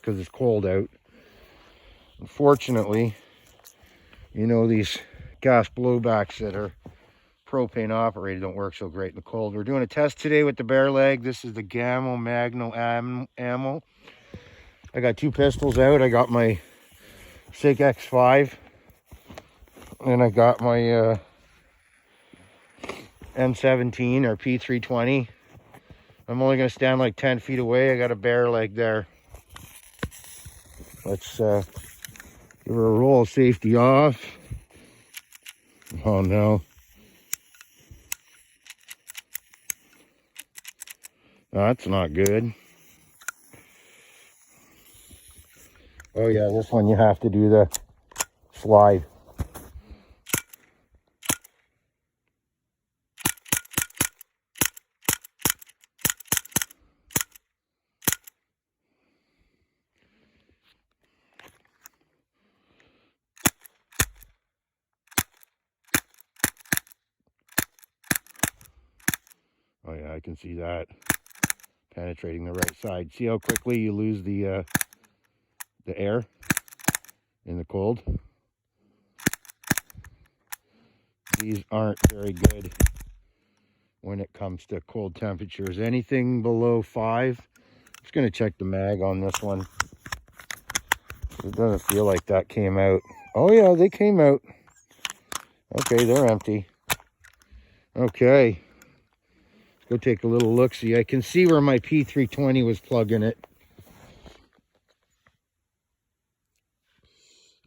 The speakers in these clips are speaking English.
because it's cold out. Unfortunately, you know, these gas blowbacks that are propane operated don't work so great in the cold. We're doing a test today with the bare leg. This is the Gamo Magnum ammo. I got 2 pistols out. I got my SIG X5 and I got my M17 or P320. I'm only going to stand like 10 feet away. I got a bare leg there. Let's give her a roll of safety off. Oh no. That's not good. Oh yeah, this one you have to do the slide. Oh yeah, I can see that penetrating the right side. See how quickly you lose the air in the cold? These aren't very good when it comes to cold temperatures. Anything below 5. I'm just going to check the mag on this one. It doesn't feel like that came out. Oh yeah, they came out. Okay, they're empty. Okay. Go take a little look-see. I can see where my P320 was plugging it.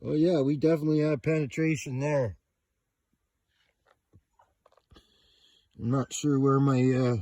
Oh yeah, we definitely have penetration there. I'm not sure where my